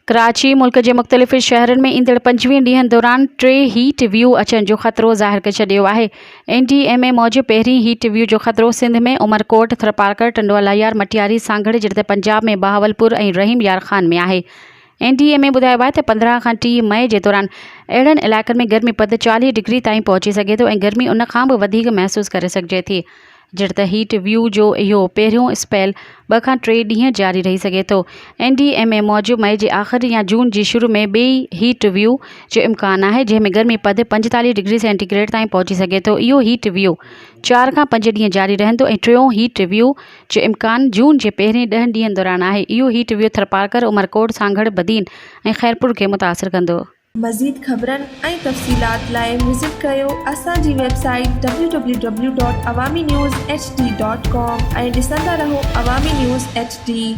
कराची मुल्क के मुख़्तलिफ़ शहरनि में ईंदड़ 25 ॾींहनि दौरान 3 हीट व्यू अचण जो ख़तरो ज़ाहिर करे छॾियो आहे। NDMA मूजिबि पहिरीं हीट व्यू जो ख़तरो सिंध में उमरकोट, थरपारकर, टंडोला यार, मटियारी, सांगड़, जिते पंजाब में बहावलपुर ऐं रहीम यार खान में आहे। NDMA ॿुधायो आहे त 15 खां 30 मई जे दौरान अहिड़नि इलाइक़नि में गर्मी पद 40 डिग्री ताईं पहुची सघे थो ऐं गर्मी उन खां बि वधीक महसूस करे सघिजे थी। जॾहिं त हीट व्यू जो इहो पहिरियों स्पेल 2 खां 3 ॾींहं जारी रही सघे थो। NDMA मूजिबि मई जे आख़िर या जून जी शुरू में ॿिई हीट व्यू जो इम्कानु आहे, जंहिंमें गर्मी पद 45 डिग्री सेंटीग्रेड ताईं पहुची सघे थो। इहो हीट व्यू 4 खां 5 ॾींहं जारी रहंदो ऐं टियों हीट व्यू जो इम्कानु जून जे पहिरें 10 ॾींहनि दौरान आहे। इहो हीट व्यू थरपारकर, उमरकोट, सांगड़, बदीन ऐं खैरपुर खे मुतासिर कंदो। मज़ीद ख़बरनि ऐं तफ़सीलात लाइ विज़िट कयो असांजी वेबसाइट www.awamiNewsHD.com ऐं ॾिसंदा रहो अवामी न्यूज़ HD।